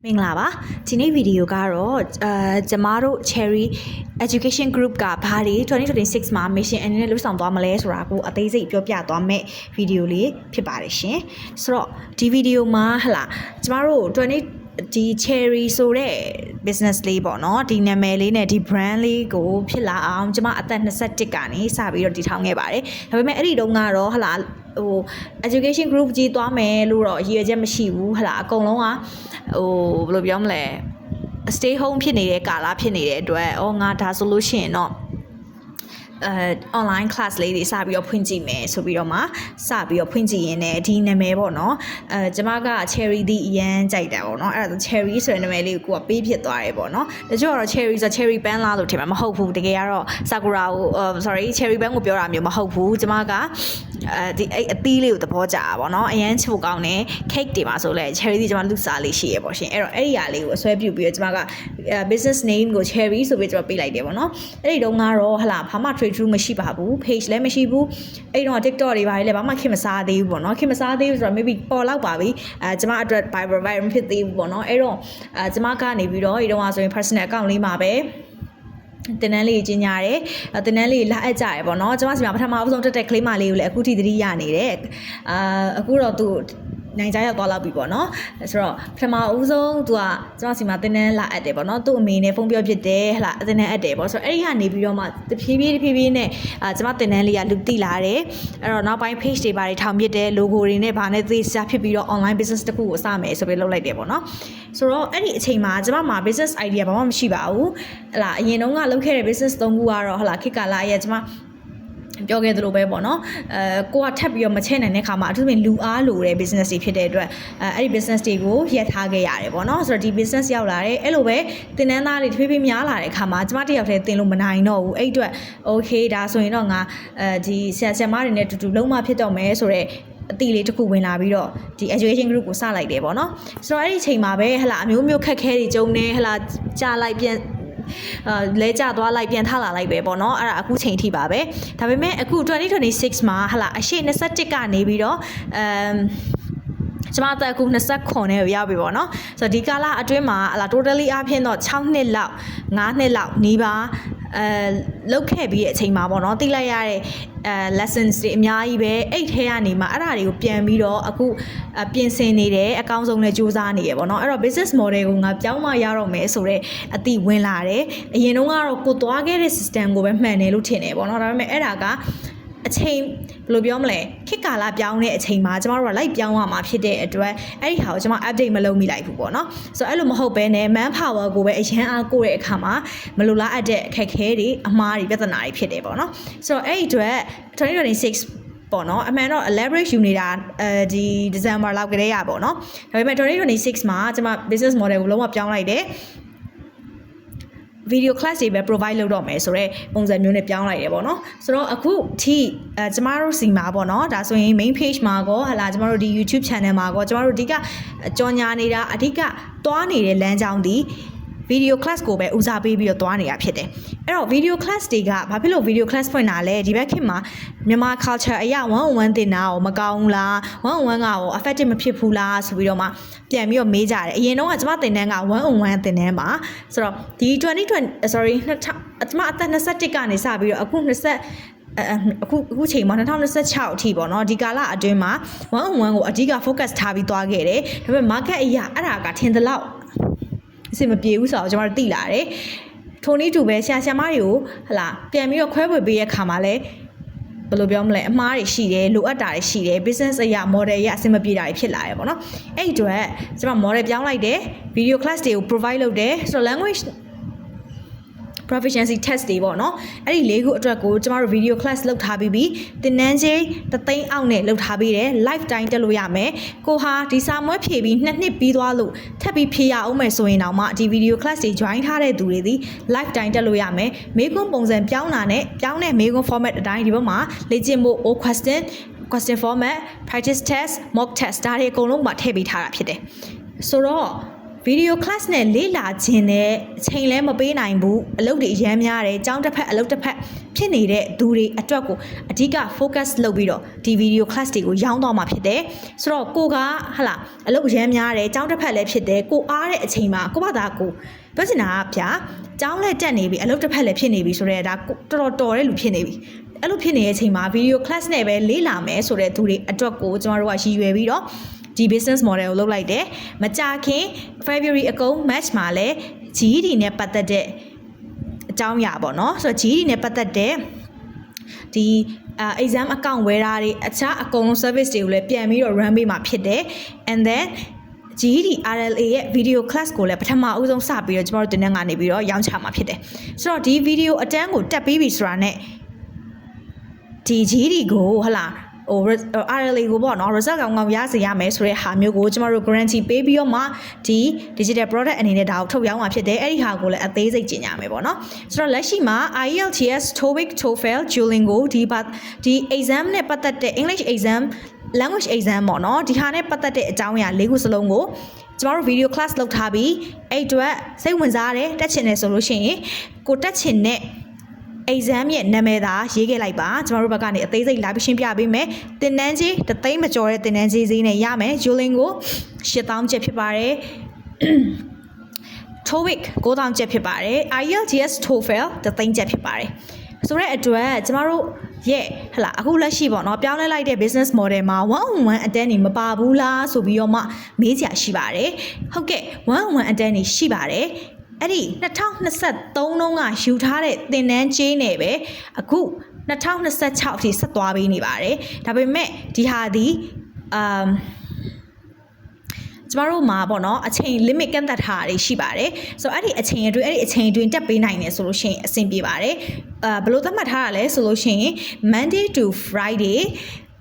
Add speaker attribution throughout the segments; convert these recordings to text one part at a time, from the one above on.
Speaker 1: မင်္ဂလာပါဒီနေ့ဗီဒီယိုကတော့ကျမတို့ Cherry Education Group ကဘာတွေ2026မှာ mission အနေနဲ့လှုပ်ဆောင်သွားမလဲဆိုတာကိုအသေးစိတ်ပြောပြသွားမယ့်ဗီဒီယိုလေးဖြစ်ပါတယ်ရှင်ဆိုတော့ဒီဗီဒီယိုမှာကျမတို့ဒီ Cherry ဆိုတဲ့ business လေးပေါ့နော်ဒီနာမည်လေးနဲ့ဒီ brand လေးကိုဖြစ်လာအောင်ကျမအသက်21ကနေစပြီးတော့တည်ထောင်ခဲ့ပါတယ်ဒါပေမဲ့အဲ့ဒီတုန်းကတော့education group ကြီးသွားမယ်လို့တော့ရည်ရွယ်ချက်မရှိဘူးအကုန်လုံးကဘယ်လိုပြောမလဲ stay home ဖြစ်နေတဲ့ကာလဖြစ်နေတဲ့အတွက်ငါဒါဆိုလို့ရှိရင်တော့online class လေးတွေစပြီးတော့ဖွင့်ကြည့်မယ်ဆိုပြီးတော့မှစပြီးတော့ဖွင့်ကြည့်ရင်းနဲ့ဒီနာမည်ပေါ့နော်ကျမက Cherry ဒီအရန်ကြိုက်တာပေါ့နော်အဲ့ဒါဆို Cherry ဆိုတဲ့နာမည်လေးကိုပေးဖြစ်သွားတယ်ပေါ့နော်တချို့ကတော့ Cherry ဆို Cherry Pan လားလို့ထင်မှာမဟုတ်ဘူးတကယ်ကတော့ Sakura ကိုsorry Cherry Pan ကိုပြောတာမျိုးမဟုတ်ဘူးကျမကဒီအသီးလေးကိုသဘောကျတာပေါ့နော်အရန်ချိုကောင်းတယ် cake တွေမှာဆိုလဲ Cherry ဒီကျမလူစားလေးရှိရပေါ့ရှင်အဲ့တော့အဲ့ဒီဟာလေးကိုအစွဲပြုတ်ပြီးတော့ကျမက business name ကို Cherry ဆိုပြီးကျမပေးလိုက်တယ်ပေါ့နော်အဲ့ဒီတုန်းကတော့ဘာမှ trade through မရှိပါဘူး page လည်းမရှိဘူးအဲ့တော့ TikTok တွေပါလေဘာမှခင်မစားသေးဘူးပေါ့နော်ခင်မစားသေးဘူးဆိုတော့ maybe ပေါ်လောက်ပါပြီကျမအတွက် Viber မဖြစ်သေးဘူးပေါ့နော်အဲ့တော့ကျမကနေပြီးတော့ဒီတုန်းကဆိုရင် personal account လေးမှာပဲတင်နန်းလေးကြီးညာတယ်တင်နန်းလေးလာအပ်ကြရပေါ့နော်ကျမစီမှာပထမအဆုံးတက်တဲ့ကလေးမလေးကိုလည်းအခုထိသတိရနေတယ်အခုတော့သူနိုင်ကြရောက်သွားလောက်ပြီပေါ့နော်ဆိုတော့ပထမဦးဆုံးသူကကျမစီမှာတင်နန်းလာအပ်တယ်ပေါ့နော်သူ့အမေနဲ့ဖုန်းပြောဖြစ်တယ်တင်နန်းအပ်တယ်ပေါ့ဆိုတော့အဲ့ဒီကနေပြီးတော့မှတဖြည်းဖြည်းနဲ့ကျမတင်နန်းလေးကလူတိလာတယ်အဲ့တော့နောက်ပိုင်း page တွေပါတွေထောင်ပြတယ် logo တွေနဲ့ဗာနဲ့သေချာဖြစ်ပြီးတော့ online business တစ်ခုကိုစမယ်ဆိုပြီးလုပ်လိုက်တယ်ပေါ့နော်ဆိုတော့အဲ့ဒီအချိန်မှာကျမမှာ business idea ဘာမှမရှိပါဘူးအရင်တုန်းကလုပ်ခဲ့တဲ့ business 3ခုကတော့ခေတ်ကာလရဲ့ကျမပြောခဲ့သလိုပဲပေါ့နော်ကိုကထပ်ပြီးတော့မချဲ့နိုင်တဲ့ခါမှာအထူးသဖြင့်လူအားလိုတဲ့ business တွေဖြစ်တဲ့အတွက်အဲ့ဒီ business တွေကိုရပ်ထားခဲ့ရတယ်ပေါ့နော်ဆိုတော့ဒီ business ရောက်လာတယ်အဲ့လိုပဲတင်နန်းသားတွေတဖြည်းဖြည်းများလာတဲ့ခါမှာကျမတယောက်တည်းတင်လို့မနိုင်တော့ဘူးအဲ့အတွက် okay ဒါဆိုရင်တော့ငါဒီဆရာမတွေနဲ့တူတူလုံးမဖြစ်တော့မယ်ဆိုတော့အတီလေးတစ်ခုဝင်လာပြီးတော့ဒီ education group ကိုစလိုက်တယ်ပေါ့နော်ဆိုတော့အဲ့ဒီအချိန်မှာပဲအမျိုးမျိုးခက်ခဲတွေကြုံနေကြာလိုက်ပြန်လဲကျသွားလိုက်ပြန်ထလာလိုက်ပဲပေါ့နော်အဲ့ဒါအခုချိန်ထိပါပဲဒါပေမဲ့အခု2026မှာအရှိ21ကနေပြီးတော့ကျမတက်အခု29နဲ့ရောက်ပြီပေါ့နော်ဆိုတော့ဒီကာလအတွင်းမှာtotally အပြင်တော့6နှစ်လောက်9နှစ်လောက်နီးပါလောက်ခဲ့ပြီးတဲ့အချိန်မှာပေါ့နော်သိလိုက်ရတဲ့lessons တွေအများကြီးပဲအဲ့ထဲကနေမှအဲ့ဒါတွေကိုပြန်ပြီးတော့အခုပြင်ဆင်နေတယ်အကောင်းဆုံးနဲ့စူးစမ်းနေရပေါ့နော်အဲ့တော့ business model ကိုငါပြောင်းမှရတော့မယ်ဆိုတော့အတိဝင်လာတယ်အရင်တုန်းကတော့ကိုသွားခဲ့တဲ့ system ကိုပဲမှန်တယ်လို့ထင်တယ်ပေါ့နော်ဒါပေမဲ့အဲ့ဒါကအချိန်ဘယ်လိုပြောမလဲခေတ်ကာလပြောင်းတဲ့အချိန်မှာကျမတို့ကလိုက်ပြောင်းရမှာဖြစ်တဲ့အတွက်အဲ့ဒီဟာကိုကျမ update မလုပ်မိလိုက်ဘူးပေါ့နော်ဆိုတော့အဲ့လိုမဟုတ်ဘဲနဲ့ man power ကိုပဲအရန်အားကိုတဲ့အခါမှာမလိုလားအပ်တဲ့အခက်အခဲတွေအမှားတွေပြဿနာတွေဖြစ်တယ်ပေါ့နော်ဆိုတော့အဲ့ဒီအတွက်2026ပေါ့နော်အမှန်တော့ leverage ယူနေတာဒီ December လောက်ကလေးရပေါ့နော်ဒါပေမဲ့2026မှာကျမ business model ကိုလုံးဝပြောင်းလိုက်တယ်video class တွေပဲ provide လုပ်တော့မယ်ဆိုတော့ပုံစံမျိုးနဲ့ပြောင်းလိုက်တယ်ပေါ့နော်ဆိုတော့အခုထိကျမတို့စီမှာပေါ့နော်ဒါဆိုရင် main page မှာကောကျမတို့ဒီ YouTube channel မှာကောကျမတို့အဓိကကြော်ညာနေတာအဓိကသွားနေတဲ့လမ်းကြောင်းဒီvideo class ကိုပဲဦးစားပေးပြီးတော့သွားနေတာဖြစ်တယ်အဲ့တော့ video class တွေကဘာဖြစ်လို့ video class ဖွင့်တာလဲဒီဘက်ခေတ်မှာမြန်မာ culture အရာ101သင်တာကိုမကောင်းဘူးလား101ကရော effective မဖြစ်ဘူးလားဆိုပြီးတော့မှပြန်ပြီးတော့မေးကြတယ်အရင်တော့ကကျမသင်တန်းက101သင်တန်းပါဆိုတော့ဒီ2020 sorry ကျမအသက်21ကနေစပြီးတော့အခုချိန်မှာ2026အထိပေါ့နော်ဒီကာလအတွင်းမှာ101ကိုအဓိက focus ထားပြီးသွားခဲ့တယ်ဒါပေမဲ့ market အရာအဲ့ဒါကထင်သလောက်အစ်မပြေဘူးဆိုတော့ကျွန်တော်တို့သိလာတယ်ထိုနည်းတူပဲဆရာမတွေကိုပြန်ပြီးတော့ခွဲဝေပေးရခါမှာလဲဘယ်လိုပြောမလဲအမှားတွေရှိတယ်လိုအပ်တာတွေရှိတယ် business အရာ model အရာအဆင်မပြေတာတွေဖြစ်လာတယ်ပေါ့နော်အဲ့ဒီအတွက်ကျွန်မ model ပြောင်းလိုက်တယ် video class တွေကို provide လုပ်တယ်ဆိုတော့ language proficiency test တွေပေါ့နော်အဲ့ဒီ၄ခုအတွက်ကိုကျမတို့ video class လုပ်ထားပြီးပြီသင်တန်းချင်း3,000အောက်နဲ့လုပ်ထားပြီးတယ် lifetime တက်လို့ရမယ်ကိုဟာဒီစာမွေးဖြည့်ပြီး2နှစ်ပြီးသွားလို့ထပ်ပြီးဖြည့်ရအောင်မယ်ဆိုရင်တော့မှဒီ video class တွေ join ထားတဲ့သူတွေဒီ lifetime တက်လို့ရမယ်မေးခွန်းပုံစံပြောင်းတာနဲ့ပြောင်းတဲ့မေးခွန်း format အတိုင်းဒီဘက်မှာလေ့ကျင့်ဖို့ question format practice test mock test ဒါတွေအကုန်လုံးမှာထည့်ပေးထားတာဖြစ်တယ်ဆိုတော့ video class နဲ့လေးလာခြင်းနဲ့အချိန်လဲမပေးနိုင်ဘူးအလုပ်တွေအများများတယ်ကျောင်းတစ်ဖက်အလုပ်တစ်ဖက်ဖြစ်နေတဲ့သူတွေအတွက်ကိုအဓိက focus လုပ်ပြီးတော့ဒီ video class တွေကိုရောင်းတော့မှာဖြစ်တယ်ဆိုတော့ကိုကဟလာအလုပ်အများတယ်ကျောင်းတစ်ဖက်လည်းဖြစ်တယ်ကိုအားတဲ့အချိန်မှာကိုဘာသာကိုပြောချင်တာကဗျာကျောင်းလည်းတက်နေပြီအလုပ်တစ်ဖက်လည်းဖြစ်နေပြီဆိုတော့ဒါတော်တဲ့လူဖြစ်နေပြီအဲ့လိုဖြစ်နေတဲ့အချိန်မှာ video class နဲ့ပဲလေးလာမယ်ဆိုတဲ့သူတွေအတွက်ကိုကျမတို့ကရည်ရွယ်ပြီးတော့ဒီ business model ကိုလုပ်လိုက်တယ်မကြခင် February အကုန် match မှာလဲ GED နဲ့ပတ်သက်တဲ့အကြောင်းအရာပေါ့နော်ဆိုတော့ GED နဲ့ပတ်သက်တဲ့ဒီ exam account ဝယ်တာတွေအခြားအကုန်လုံး service တွေကိုလည်းပြန်ပြီးတော့ run ပေးမှာဖြစ်တယ် and then GED RLA ရဲ့ video class ကိုလည်းပထမအဦးဆုံးစပြီးတော့ကျမတို့တင်တဲ့ကနေပြီးတော့ရောင်းချမှာဖြစ်တယ်ဆိုတော့ဒီ video အတန်းကိုတက်ပြီးပြီဆိုတာနဲ့ဒီ GED ကိုဟလာRLA ကိုပေါ့နော် result ကောင်းကောင်းရစေရမယ်ဆိုတဲ့ဟာမျိုးကိုကျမတို့ guarantee ပေးပြီးတော့မှဒီ digital product အနေနဲ့ဒါကိုထုတ်ရောင်းမှာဖြစ်တယ်အဲ့ဒီဟာကိုလည်းအသေးစိတ်ကျင်ညာမယ်ပေါ့နော်ဆိုတော့လက်ရှိမှာ IELTS TOEIC TOEFL Duolingo ဒီ exam နဲ့ပတ်သက်တဲ့ English exam language exam ပေါ့နော်ဒီဟာနဲ့ပတ်သက်တဲ့အကြောင်းအရာ၄ခုစလုံးကိုကျမတို့ video class လုပ်ထားပြီးအဲ့အတွက်စိတ်ဝင်စားတယ်တက်ချင်တယ်ဆိုလို့ရှိရင်ကိုတက်ချင်တဲ့exam ရဲ့နာမည်သာရေးခဲ့လိုက်ပါကျမတို့ဘက်ကနေအသေးစိတ်လာပြီးရှင်းပြပေးမယ်တင်တန်းကြီးတသိန်းမကျော်တဲ့တင်တန်းကြီးဈေးနဲ့ရမယ် Duolingo 8000ကျပ်ဖြစ်ပါတယ် TOEIC 9000ကျပ်ဖြစ်ပါတယ် IELTS TOEFL တသိန်းကျပ်ဖြစ်ပါတယ်ဆိုတဲ့အတွက်ကျမတို့ရဲ့ဟလာအခုလက်ရှိပေါ့နော်ပြောင်းလဲလိုက်တဲ့ business model မှာ1-on-1 အတန်းနေမပါဘူးလားဆိုပြီးတော့မှမေးကြရှိပါတယ်ဟုတ်ကဲ့1-on-1 အတန်းနေရှိပါတယ်အဲ့ဒီ2023တုန်းကယူထားတဲ့သင်တန်းကြေးနဲ့ပဲအခု2026အထိဆက်သွားပေးနေပါတယ်ဒါပေမဲ့ဒီဟာဒီကျမတို့မှာပေါ့နော်အချိန် limit ကန့်သတ်ထားတာရှိပါတယ်ဆိုတော့အဲ့ဒီအချိန်အတွင်းတက်ပေးနိုင်တယ်ဆိုလို့ရှိရင်အဆင်ပြေပါတယ်ဘယ်လိုသတ်မှတ်ထားတာလဲဆိုလို့ရှိရင် Monday to Friday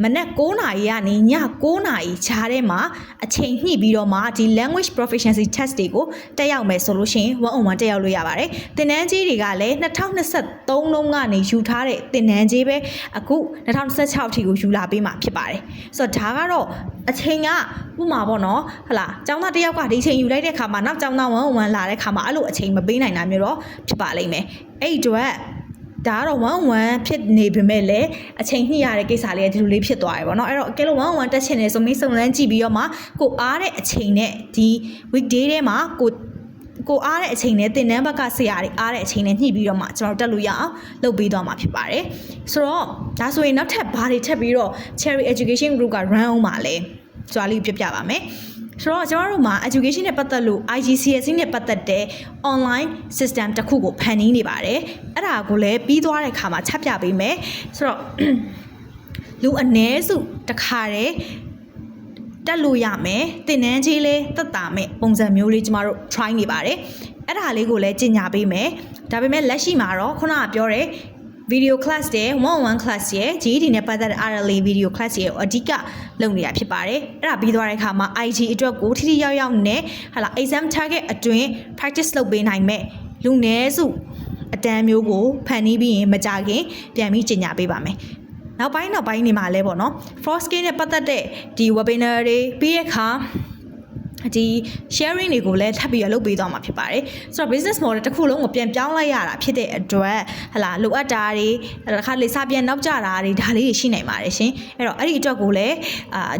Speaker 1: မနက်9နာရီကနေည9နာရီခြားထဲမှာအချိန်ညှိပြီးတော့မှဒီ language proficiency test တွေကိုတက်ရောက်မယ်ဆိုလို့ရှိရင် 1-on-1 တက်ရောက်လို့ရပါတယ်သင်တန်းကြီးတွေကလည်း2023လုံးကနေယူထားတဲ့သင်တန်းကြီးပဲအခု2026အထိကိုယူလာပေးမှာဖြစ်ပါတယ်ဆိုတော့ဒါကတော့အချိန်ကဥမာပေါ့နော်ဟလာကျောင်းသားတစ်ယောက်ကဒီအချိန်ယူလိုက်တဲ့ခါမှာနောက်ကျောင်းသား 1-on-1 လာတဲ့ခါမှာအဲ့လိုအချိန်မပေးနိုင်တာမျိုးတော့ဖြစ်ပါလိမ့်မယ်အဲ့အတွက်ဒါကတော့ 1-on-1 ဖြစ်နေပေမဲ့လည်းအချိန်ညှိရတဲ့ကိစ္စလေးကဒီလိုလေးဖြစ်သွားတယ်ပေါ့နော်အဲ့တော့အကယ်လို့ 1-on-1 တက်ချင်တယ်ဆိုမိတ်ဆုံလန်းကြည့်ပြီးတော့မှကိုအားတဲ့အချိန်နဲ့ဒီ weekday ထဲမှာကိုအားတဲ့အချိန်နဲ့သင်တန်းဘက်ကဆရာတွေအားတဲ့အချိန်နဲ့ညှိပြီးတော့မှကျွန်တော်တက်လို့ရအောင်လုပ်ပေးသွားမှာဖြစ်ပါတယ်ဆိုတော့ဒါဆိုရင်နောက်ထပ်ဘာတွေထပ်ပြီးတော့ Cherry Education Group က run အောင်ပါလဲဆိုတာလေးပြပြပါမယ်ဆိုတော့ကျွန်တော်တို့မှာ education နဲ့ပတ်သက်လို့ IGCSE နဲ့ပတ်သက်တဲ့ online system တစ်ခုကိုဖန်တီးနေပါတယ်အဲ့ဒါကိုလည်းပြီးသွားတဲ့အခါမှာချပြပေးမယ်ဆိုတော့လူအနည်းစုတစ်ခါတည်းတက်လို့ရမယ်သင်တန်းကြီးလေးသက်တာမဲ့ပုံစံမျိုးလေးကျမတို့ try နေပါတယ်အဲ့ဒါလေးကိုလည်းကြီးညာပေးမယ်ဒါပေမဲ့လက်ရှိမှာတော့ခုနကပြောတဲ့video class တဲ့ 1-on-1 class ရဲ့ GED နဲ့ပတ်သက်တဲ့ RLA video class ရဲ့အဓိကလုပ်နေတာဖြစ်ပါတယ်အဲ့ဒါပြီးသွားတဲ့အခါမှာ IG အတွက်ကိုထိထိရောက်ရောက်နဲ့ဟာလာ exam target အတွင်း practice လုပ်ပေးနိုင်မဲ့လူနည်းစုအတန်းမျိုးကိုဖန်တီးပြီးရင်မကြခင်ပြန်ပြီးကြီးညာပေးပါမယ်နောက်ပိုင်းနေမှာလဲပေါ့နော် fraud scale နဲ့ပတ်သက်တဲ့ဒီ webinar တွေပြီးတဲ့အခါဒီ sharing တွေကိုလည်းထပ်ပြီးလုပ်ပေးသွားမှာဖြစ်ပါတယ်ဆိုတော့ business model တစ်ခုလုံးကိုပြန်ပြောင်းလိုက်ရတာဖြစ်တဲ့အတွက်ဟလာလိုအပ်တာတွေတစ်ခါလေစာပြန်နောက်ကျတာတွေဒါလေးတွေရှိနိုင်ပါတယ်ရှင်အဲ့တော့အဲ့ဒီအတွက်ကိုလည်း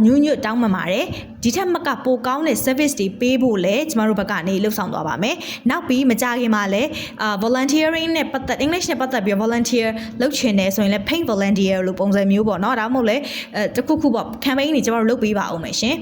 Speaker 1: ညွတ်တောင်းပန်ပါတယ်ဒီထက်မကပိုကောင်းတဲ့ service တွေပေးဖို့လည်းကျမတို့ဘက်ကနေလှုပ်ဆောင်သွားပါမယ်နောက်ပြီးမကြခင်မှာလည်းvolunteering နဲ့ပတ်သက် English နဲ့ပတ်သက်ပြီး volunteer လုပ်ချင်တယ်ဆိုရင်လည်း paid volunteer လို့ပုံစံမျိုးပေါ့နော်ဒါမှမဟုတ်လည်းတစ်ခုခုပေါ့ campaign တွေကျမတို့လုပ်ပေးပါအောင်မယ်ရှင်